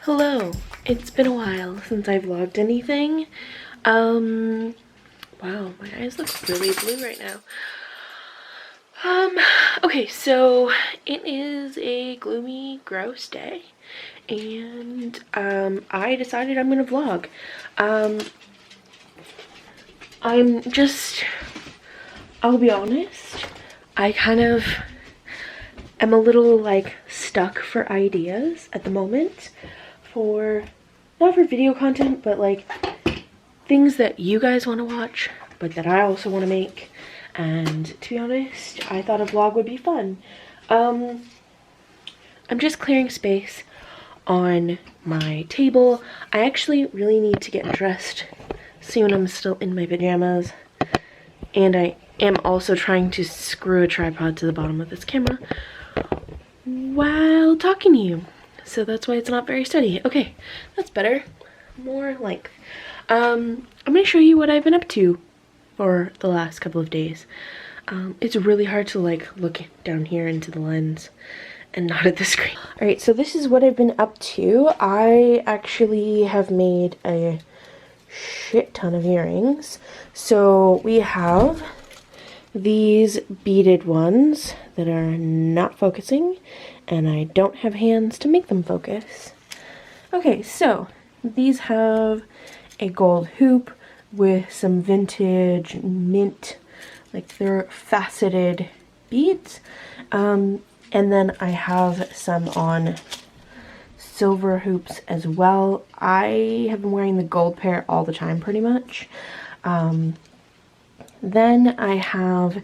Hello. It's been a while since I've vlogged anything. Wow, my eyes look really blue right now. Okay, so it is a gloomy, gross day, and I decided I'm gonna vlog. I'll be honest, I kind of am a little like stuck for ideas at the moment for, not for video content, but like things that you guys want to watch, but that I also want to make. And to be honest, I thought a vlog would be fun. I'm just clearing space on my table. I actually really need to get dressed soon. I'm still in my pajamas, and I am also trying to screw a tripod to the bottom of this camera while talking to you. So that's why it's not very steady. Okay, that's better. More length. I'm gonna show you what I've been up to for the last couple of days. It's really hard to like look down here into the lens and not at the screen. Alright, so this is what I've been up to. I actually have made a shit ton of earrings. So we have these beaded ones that are not focusing, and I don't have hands to make them focus. Okay, so these have a gold hoop with some vintage mint, like they're faceted beads. And then I have some on silver hoops as well. I have been wearing the gold pair all the time pretty much. Then I have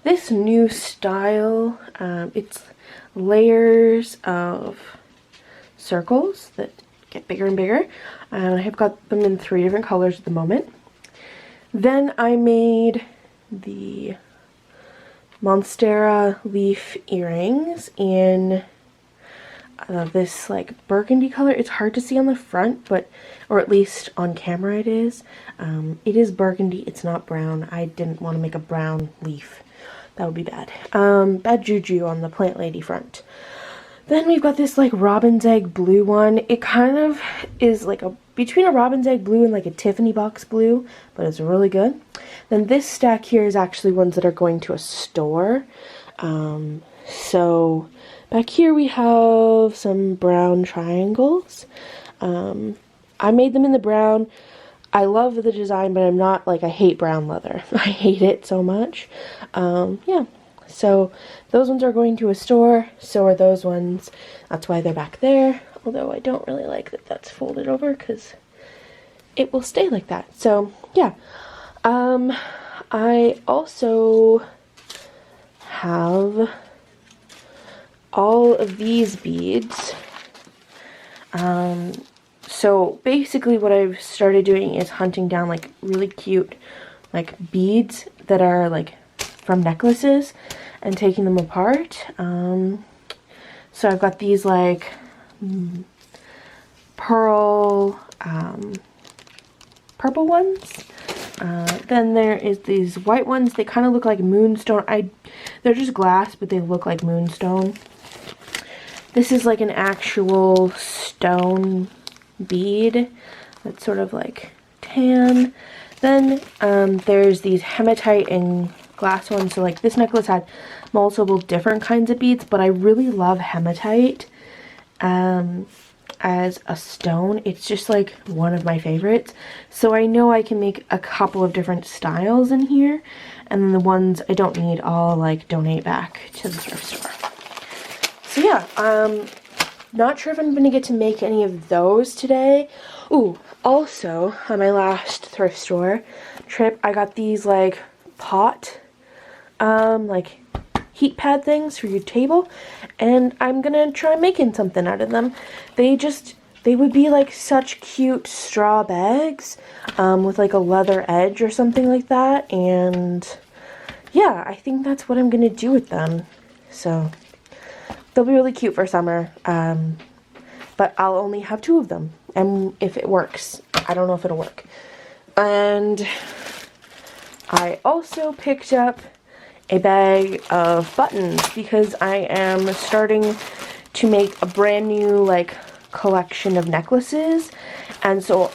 this new style. It's layers of circles that get bigger and bigger. I have got them in 3 different colors at the moment. Then I made the Monstera leaf earrings in this like burgundy color. It's hard to see on the front, but, or at least on camera it is. It is burgundy, it's not brown. I didn't want to make a brown leaf. That would be bad. Bad juju on the plant lady front. Then we've got this like robin's egg blue one. It kind of is like between a robin's egg blue and like a Tiffany box blue, but it's really good. Then this stack here is actually ones that are going to a store. So back here we have some brown triangles. I made them in the brown. I love the design, but I'm not like, I hate brown leather. I hate it so much. Yeah. So those ones are going to a store, so are those ones. That's why they're back there. Although I don't really like that that's folded over because it will stay like that. So yeah. I also have all of these beads. So basically what I've started doing is hunting down like really cute like beads that are like from necklaces and taking them apart. So I've got these like pearl purple ones. Then there is these white ones. They kind of look like moonstone. They're just glass, but they look like moonstone. This is like an actual stone bead that's sort of like tan. Then there's these hematite and glass ones. So like this necklace had multiple different kinds of beads, but I really love hematite as a stone. It's just like one of my favorites. So I know I can make a couple of different styles in here, and then the ones I don't need I'll like donate back to the thrift store. So yeah, not sure if I'm gonna get to make any of those today. Ooh, also on my last thrift store trip I got these like pot like heat pad things for your table, and I'm gonna try making something out of them. They would be like such cute straw bags with like a leather edge or something like that, and yeah, I think that's what I'm gonna do with them. So they'll be really cute for summer, but I'll only have 2 of them, and if it works, I don't know if it'll work. And I also picked up a bag of buttons because I am starting to make a brand new like collection of necklaces, and so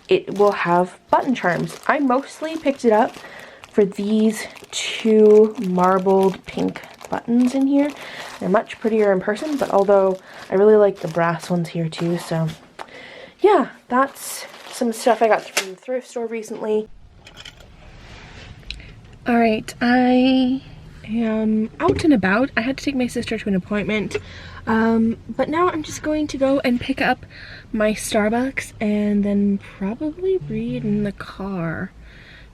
it will have button charms. I mostly picked it up for these two marbled pink buttons in here. They're much prettier in person, but although I really like the brass ones here too, so yeah, that's some stuff I got from the thrift store recently. Alright, I am out and about. I had to take my sister to an appointment, but now I'm just going to go and pick up my Starbucks and then probably read in the car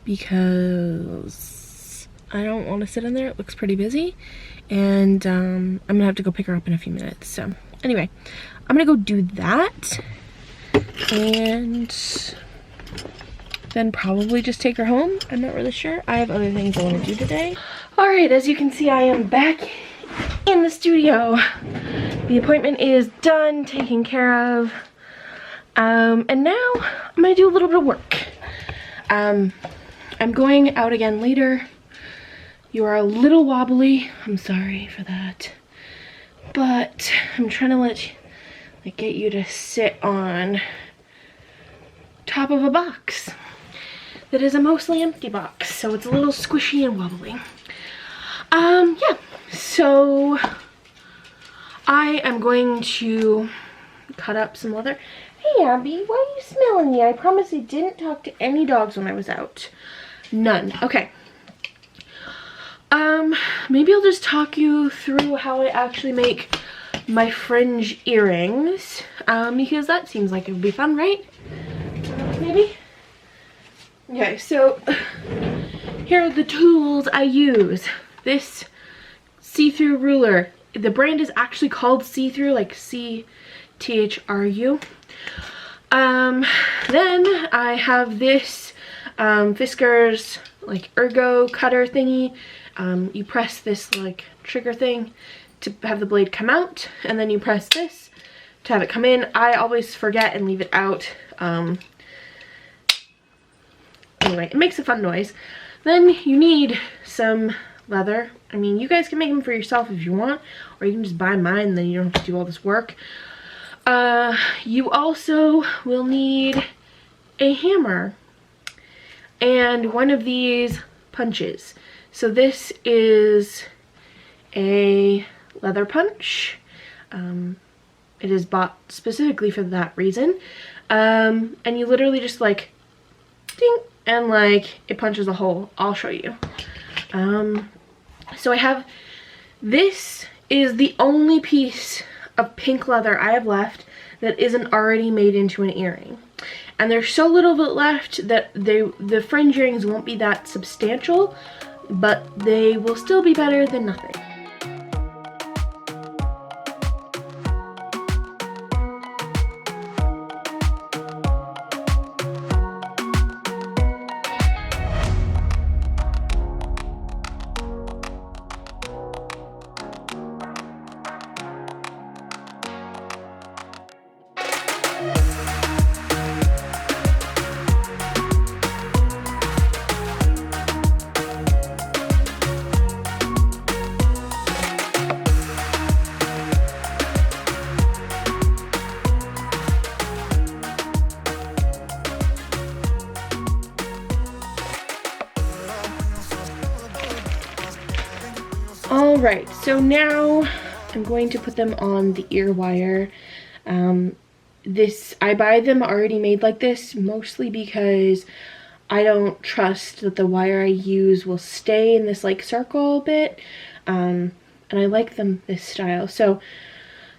because I don't want to sit in there. It looks pretty busy, and I'm gonna have to go pick her up in a few minutes. So anyway, I'm gonna go do that and then probably just take her home. I'm not really sure. I have other things I want to do today. Alright, as you can see, I am back in the studio. The appointment is done, taken care of. And now I'm gonna do a little bit of work. I'm going out again later. You are a little wobbly. I'm sorry for that. But I'm trying to get you to sit on top of a box that is a mostly empty box, so it's a little squishy and wobbly. Yeah, so I am going to cut up some leather. Hey Abby, why are you smelling me? I promise I didn't talk to any dogs when I was out. None. Okay. Maybe I'll just talk you through how I actually make my fringe earrings, because that seems like it would be fun, right? Maybe? Okay, so here are the tools I use. This see-through ruler. The brand is actually called See-Through, like C-T-H-R-U. Then I have this Fiskars like ergo cutter thingy. You press this like trigger thing to have the blade come out, and then you press this to have it come in. I always forget and leave it out. Anyway, it makes a fun noise. Then you need some leather. I mean, you guys can make them for yourself if you want, or you can just buy mine and then you don't have to do all this work. You also will need a hammer and one of these punches. So this is a leather punch. It is bought specifically for that reason. And you literally just like ding, and like it punches a hole. I'll show you. So I have, this is the only piece of pink leather I have left that isn't already made into an earring. And there's so little of it left that the fringe earrings won't be that substantial, but they will still be better than nothing. Alright, so now I'm going to put them on the ear wire. I buy them already made like this, mostly because I don't trust that the wire I use will stay in this like circle bit, and I like them this style. So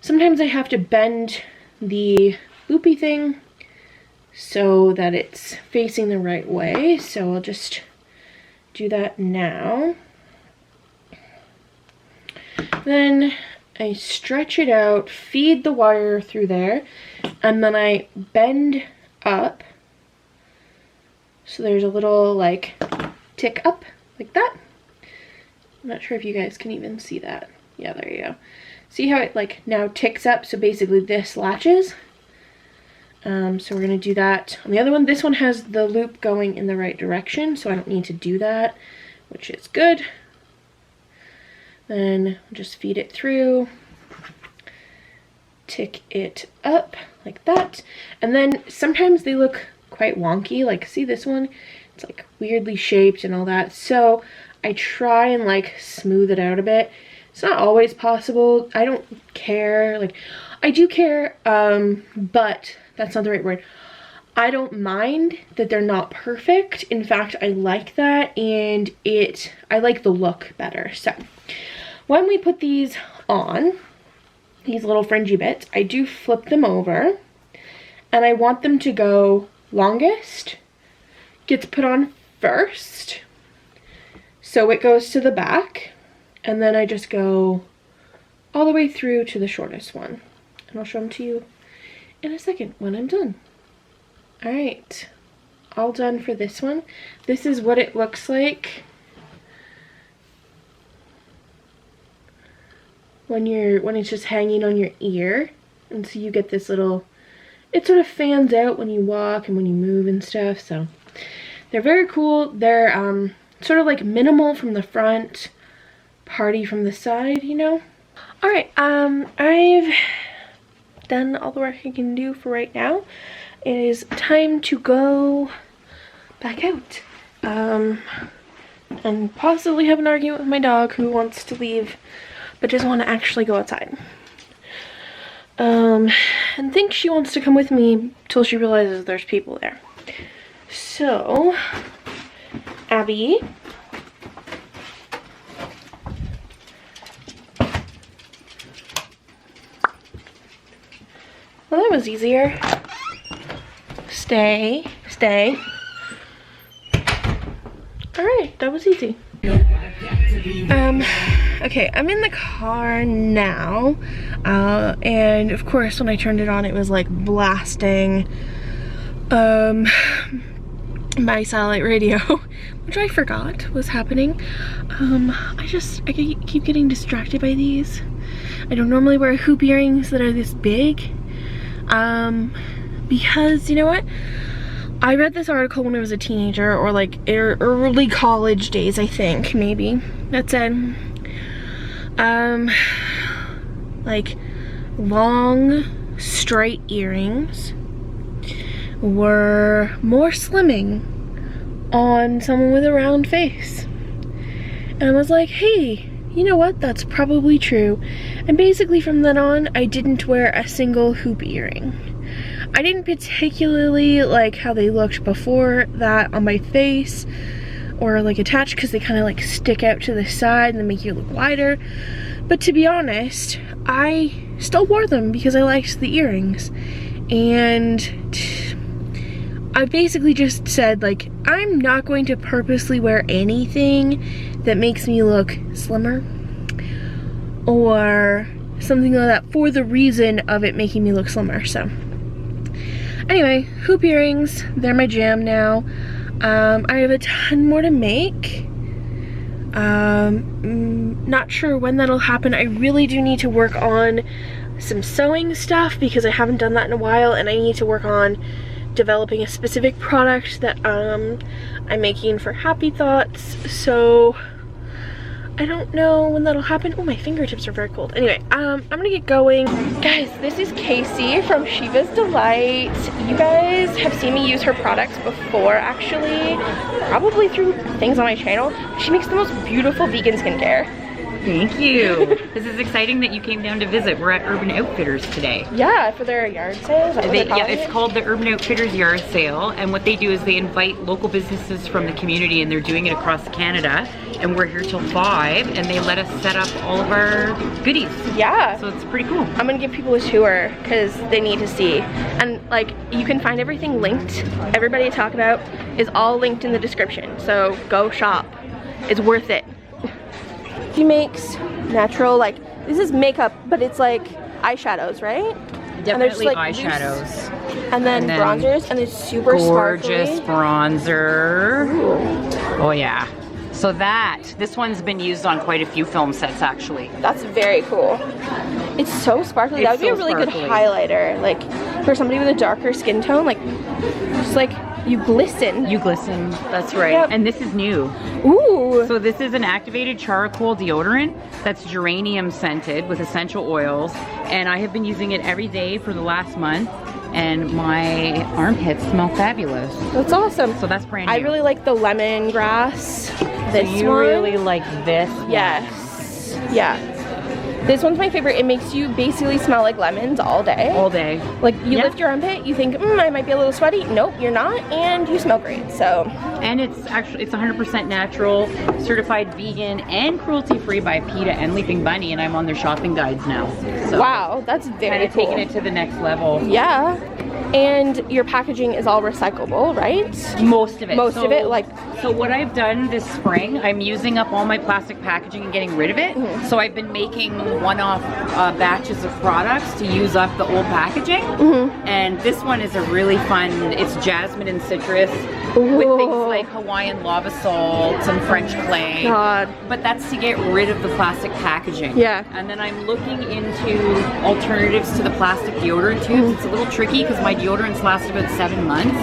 sometimes I have to bend the loopy thing so that it's facing the right way, so I'll just do that now. Then I stretch it out, feed the wire through there, and then I bend up so there's a little like tick up like that. I'm not sure if you guys can even see that. Yeah, there you go. See how it like now ticks up, so basically this latches. So we're gonna do that on the other one. This one has the loop going in the right direction, so I don't need to do that, which is good. Then just feed it through, tick it up like that. And then sometimes they look quite wonky, like see this one? It's like weirdly shaped and all that. So I try and like smooth it out a bit. It's not always possible. I don't care. Like, I do care, but that's not the right word. I don't mind that they're not perfect. In fact, I like that, and I like the look better. So when we put these on, these little fringy bits, I do flip them over, and I want them to go longest, gets put on first, so it goes to the back, and then I just go all the way through to the shortest one. And I'll show them to you in a second when I'm done. All right, all done for this one. This is what it looks like when it's just hanging on your ear. And so you get this little, it sort of fans out when you walk and when you move and stuff. So they're very cool. They're sort of like minimal from the front, party from the side, you know? All right, I've done all the work I can do for right now. It is time to go back out and possibly have an argument with my dog who wants to leave but doesn't want to actually go outside. And thinks she wants to come with me till she realizes there's people there. So, Abby, well, that was easier. Stay. All right, that was easy. Okay, I'm in the car now, and of course when I turned it on it was like blasting my satellite radio, which I forgot was happening. I keep getting distracted by these. I don't normally wear hoop earrings that are this big, because you know what? I read this article when I was a teenager, or like early college days, I think, maybe, that said, like long straight earrings were more slimming on someone with a round face. And I was like, hey, you know what? That's probably true. And basically from then on, I didn't wear a single hoop earring. I didn't particularly like how they looked before that on my face or like attached, because they kind of like stick out to the side and they make you look wider. But to be honest, I still wore them because I liked the earrings. And I basically just said, like, I'm not going to purposely wear anything that makes me look slimmer or something like that for the reason of it making me look slimmer. So anyway, hoop earrings, they're my jam now. I have a ton more to make. Not sure when that'll happen. I really do need to work on some sewing stuff because I haven't done that in a while, and I need to work on developing a specific product that I'm making for Happy Thoughts. So I don't know when that'll happen. Oh, my fingertips are very cold. Anyway, I'm gonna get going. Guys, this is Casey from Shiva's Delight. You guys have seen me use her products before, actually, probably through things on my channel. She makes the most beautiful vegan skincare. Thank you. This is exciting that you came down to visit. We're at Urban Outfitters today. Yeah, for their yard sale. Yeah, it's called the Urban Outfitters Yard Sale, and what they do is they invite local businesses from the community, and they're doing it across Canada, and we're here till 5, and they let us set up all of our goodies. Yeah. So it's pretty cool. I'm gonna give people a tour because they need to see. And like, you can find everything linked. Everybody I talk about is all linked in the description. So go shop. It's worth it. She makes natural, like, this is makeup, but it's like eyeshadows, right? Definitely like eyeshadows. Loose, and then bronzers, and it's super gorgeous sparkly. Bronzer. Ooh. Oh yeah. So this one's been used on quite a few film sets, actually. That's very cool. It's so sparkly. That would be a really good highlighter, like for somebody with a darker skin tone, like just like You glisten. You glisten, that's right. Yep. And this is new. Ooh. So this is an activated charcoal deodorant that's geranium scented with essential oils. And I have been using it every day for the last month. And my armpits smell fabulous. That's awesome. So that's brand new. I really like the lemongrass. This so you one. really like this? Yes. Yeah. This one's my favorite. It makes you basically smell like lemons all day. All day. Like you Yep. lift your armpit, you think, I might be a little sweaty. Nope, you're not, and you smell great. So. And it's 100% natural, certified vegan, and cruelty-free by PETA and Leaping Bunny, and I'm on their shopping guides now. So Wow, that's very kind of cool. taking it to the next level. Yeah. And your packaging is all recyclable, right? Most of it. Most of it, like. So what I've done this spring, I'm using up all my plastic packaging and getting rid of it. Mm-hmm. So I've been making one-off batches of products to use up the old packaging. Mm-hmm. And this one is a really fun, it's jasmine and citrus with things like Hawaiian lava salt and French clay. God. But that's to get rid of the plastic packaging. Yeah. And then I'm looking into alternatives to the plastic deodorant tubes. It's a little tricky because my deodorants last about 7 months.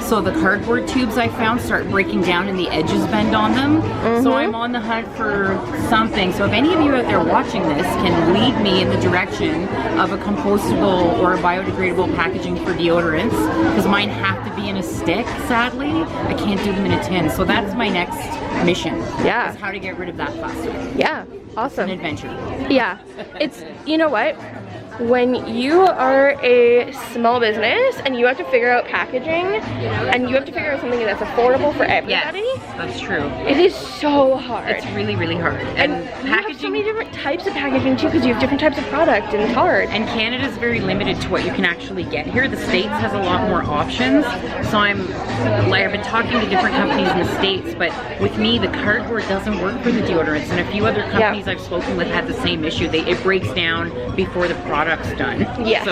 So the cardboard tubes I found start breaking down and the edges bend on them. So I'm on the hunt for something. So if any of you out there watching this can lead me in the direction of a compostable or a biodegradable packaging for deodorants, because mine have to be in a stick, sadly. I can't do them in a tin. So that's my next mission. Yeah. Is how to get rid of that plastic. Yeah. An Awesome. adventure. Yeah. It's, you know what? When you are a small business and you have to figure out packaging and you have to figure out something that's affordable for everybody, Yes, that's true. it is so hard. It's really, really hard. and And you have so packaging, many different types of packaging too, because you have different types of product and it's hard. and Canada's very limited to what you can actually get here. The States has a lot more options. So I've been talking to different companies in the States, but with me, the cardboard doesn't work for the deodorants. And a few other companies I've spoken with had the same issue. It breaks down before the product's done. Yes.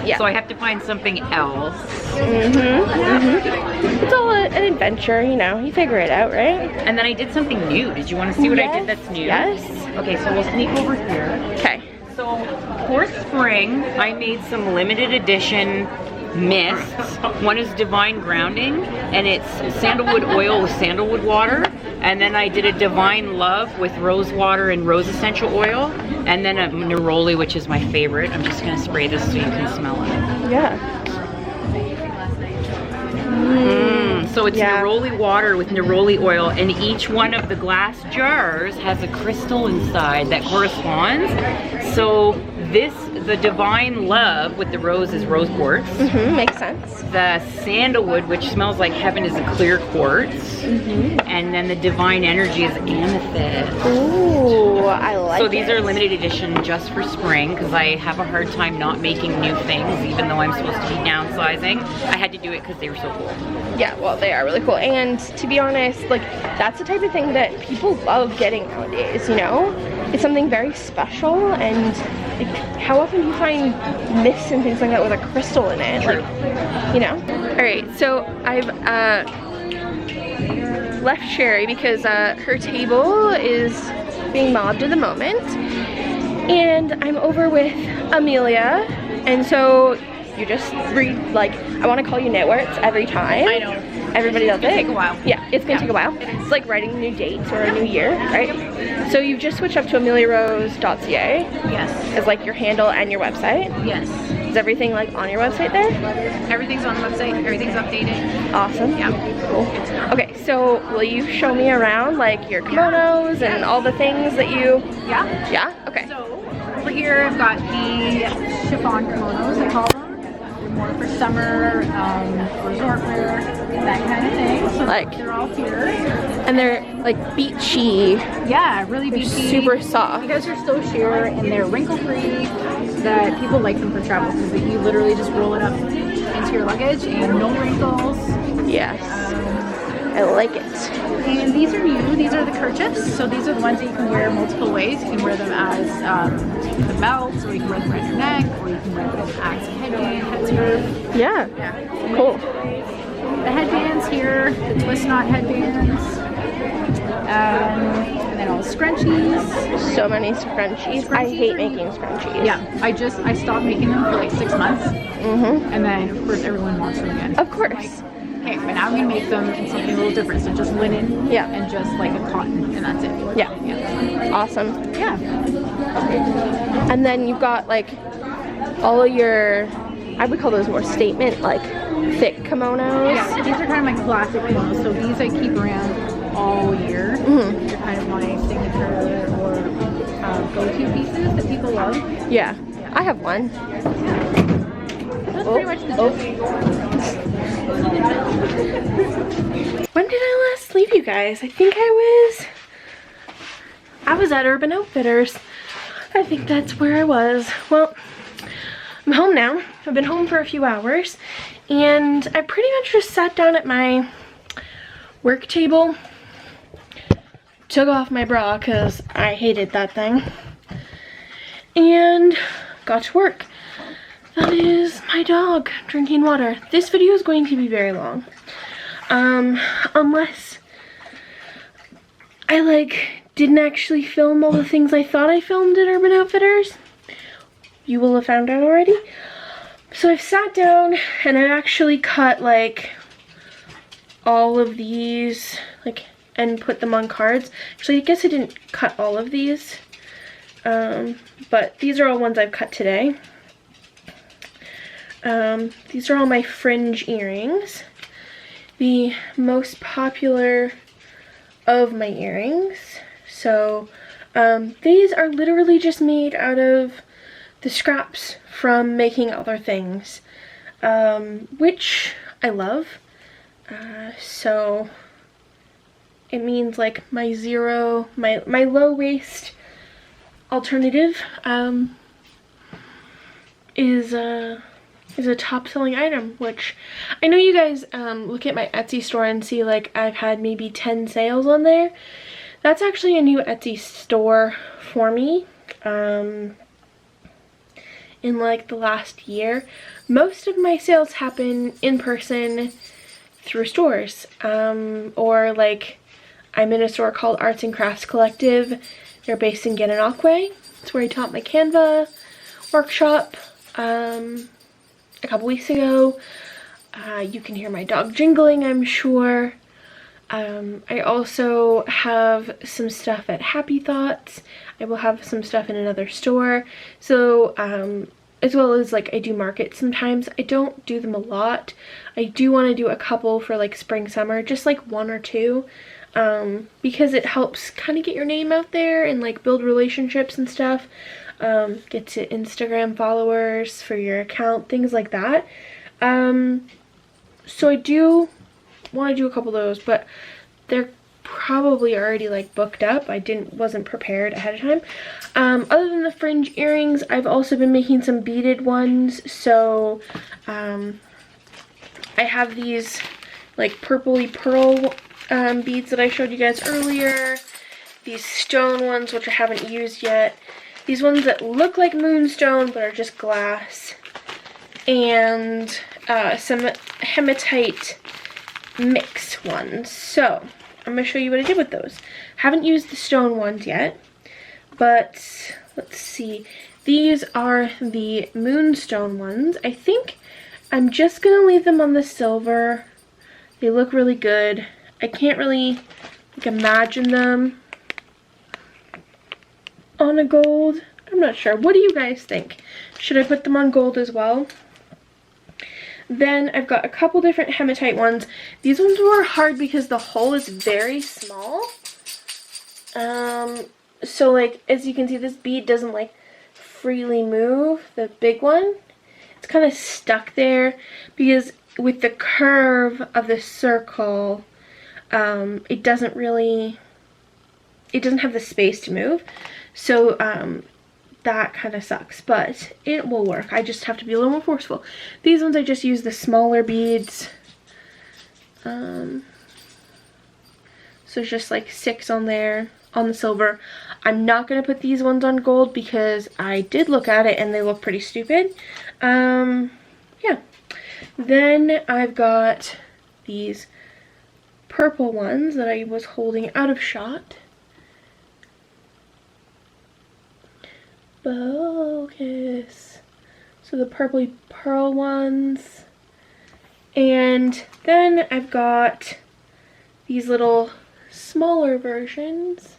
Yeah. So I have to find something else. It's all an adventure, you know, you figure it out, right? And then I did something new. Did you want to see what I did that's new? Yes. Okay, so we'll sneak over here. Okay. So for spring, I made some limited edition mists. One is Divine Grounding, and it's sandalwood oil with sandalwood water. And then I did a Divine Love with rose water and rose essential oil. And then a neroli, which is my favorite. I'm just gonna spray this so you can smell it. Yeah. So it's Yeah. neroli water with neroli oil, and each one of the glass jars has a crystal inside that corresponds. So the Divine Love with the rose is rose quartz. Makes sense. The sandalwood, which smells like heaven, is a clear quartz. And then the Divine Energy is amethyst. Ooh, I like So it. these are limited edition just for spring, because I have a hard time not making new things, even though I'm supposed to be downsizing. I had to do it because they were so cool. Yeah, well, they are really cool. And to be honest, like, that's the type of thing that people love getting nowadays, you know? It's something very special, and like, how often do you find mists and things like that with a crystal in it? True. Like, you know? Alright, so I've left Sherry because her table is being mobbed at the moment. And I'm over with Amelia, and so you just read, like, I want to call you Knitworks every time. I know. Everybody does it. take a while. Yeah, it's gonna take a while. It's like writing new dates or a new year, right? So you've just switched up to ameliarose.ca Yes. as like your handle and your website. Yes. Is everything like on your website there? Everything's on the website. Everything's updated. Awesome. Yeah. Cool. Okay, so will you show me around like your kimonos and all the things that you? Yeah. Yeah. Okay. So over here I've got the chiffon kimonos, I call them. They're more for summer, resort wear, that kind of thing. So Like- they're all here. And they're like beachy, Yeah, really beachy. super soft. Because they're so sheer and they're wrinkle free, that people like them for travel because you literally just roll it up into your luggage and no wrinkles. Yes. I like it. And these are new. These are the kerchiefs. So these are the ones that you can wear multiple ways. You can wear them as the belts, or you can wear them around your neck, or you can wear them as a headband, headscarf. Yeah. Yeah. Cool. The headbands here, the twist knot headbands. And then all the scrunchies. So many scrunchies. I Scrunchies hate are- making scrunchies. Yeah, I stopped making them for like 6 months. Mm-hmm. And then of course everyone wants them again. Of course. Okay, but now I'm gonna make them in something a little different. So just linen, Yeah. and just like a cotton, and that's it. Yeah. Awesome. Yeah. And then you've got like all of your, I would call those more statement, like thick kimonos. Yeah, these are kind of my classic kimonos. So these I keep around all year. Mm-hmm. They're kind of my signature or go-to pieces that people love. Yeah. I have one. That's pretty much the gist. When did I last leave you guys? I think I was at Urban Outfitters. I think that's where I was. Well, I'm home now. I've been home for a few hours, and I pretty much just sat down at my work table, took off my bra because I hated that thing, and got to work. That is my dog drinking water. This video is going to be very long. Unless I didn't actually film all the things I thought I filmed at Urban Outfitters. You will have found out already. So I've sat down and I actually cut all of these and put them on cards. Actually, I guess I didn't cut all of these. But these are all ones I've cut today. These are all my fringe earrings. The most popular of my earrings. So these are literally just made out of the scraps from making other things, which I love. So it means my low waist alternative is a top selling item, which I know you guys look at my Etsy store and see I've had maybe 10 sales on there. That's actually a new Etsy store for me in the last year. Most of my sales happen in person through stores, or I'm in a store called Arts and Crafts Collective. They're based in Gananoque. It's where I taught my Canva workshop a couple weeks ago. You can hear my dog jingling, I'm sure. I also have some stuff at Happy Thoughts. I will have some stuff in another store. So, as well as I do markets sometimes. I don't do them a lot. I do want to do a couple for spring, summer, just one or two. Because it helps kind of get your name out there and build relationships and stuff. Get to Instagram followers for your account, things like that. So I do want to do a couple of those, but they're probably already booked up. I wasn't prepared ahead of time. Other than the fringe earrings, I've also been making some beaded ones. So I have these purpley pearl beads that I showed you guys earlier. These stone ones, which I haven't used yet. These ones that look like moonstone but are just glass. And some hematite mix ones. So I'm going to show you what I did with those. Haven't used the stone ones yet, but let's see. These are the moonstone ones. I think I'm just going to leave them on the silver. They look really good. I can't really imagine them on a gold. I'm not sure. What do you guys think? Should I put them on gold as well? Then I've got a couple different hematite ones. These ones were hard because the hole is very small. So as you can see, this bead doesn't freely move. The big one, it's kind of stuck there because with the curve of the circle, it doesn't have the space to move. So that kind of sucks, but it will work. I just have to be a little more forceful. These ones I just use the smaller beads. So it's just 6 on there on the silver. I'm not going to put these ones on gold because I did look at it and they look pretty stupid. Yeah. Then I've got these purple ones that I was holding out of shot. Focus. So the purpley pearl ones. And then I've got these little smaller versions.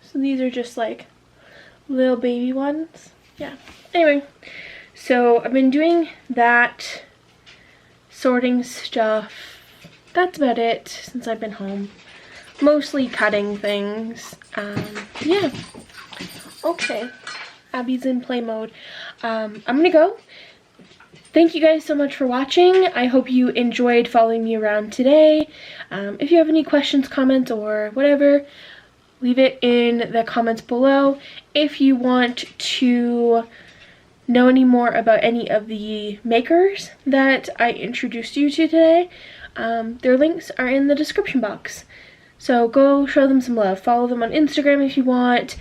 So these are just like little baby ones. Yeah. Anyway, so I've been doing that, sorting stuff. That's about it since I've been home. Mostly cutting things. Yeah. Okay. Abby's in play mode. I'm gonna go. Thank you guys so much for watching. I hope you enjoyed following me around today. If you have any questions, comments, or whatever, leave it in the comments below. If you want to know any more about any of the makers that I introduced you to today, their links are in the description box. So go show them some love. Follow them on Instagram if you want.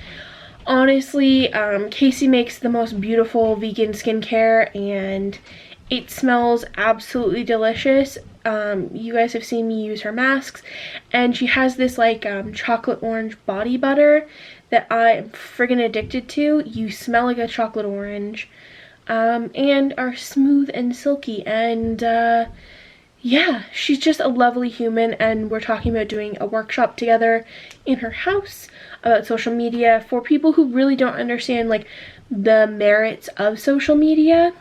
Honestly, Casey makes the most beautiful vegan skincare, and it smells absolutely delicious. You guys have seen me use her masks, and she has this like chocolate orange body butter that I am friggin' addicted to. You smell like a chocolate orange, and are smooth and silky, and yeah, she's just a lovely human, and we're talking about doing a workshop together in her house about social media for people who really don't understand like the merits of social media.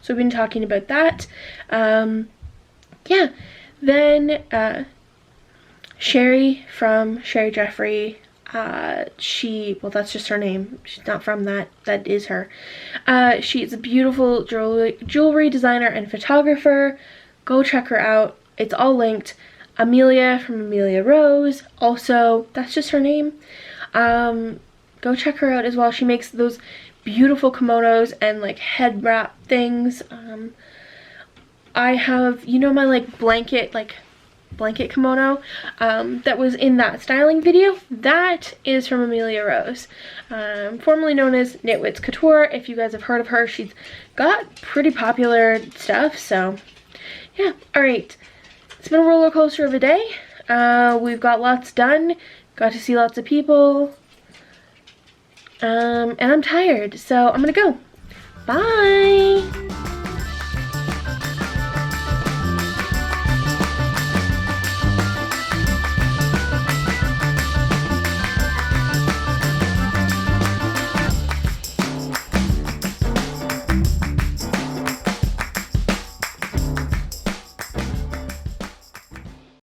So we've been talking about that. Yeah, then Sherry from Sherry Jeffrey, well, that's just her name. She's not from that. That is her. She's a beautiful jewelry designer and photographer. Go check her out. It's all linked. Amelia from Amelia Rose. Also, that's just her name. Go check her out as well. She makes those beautiful kimonos and like head wrap things. I have, you know, my like blanket kimono that was in that styling video. That is from Amelia Rose, formerly known as Knitwits Couture. If you guys have heard of her, she's got pretty popular stuff. So yeah, all right, it's been a roller coaster of a day. We've got lots done, got to see lots of people, and I'm tired, so I'm gonna go. Bye.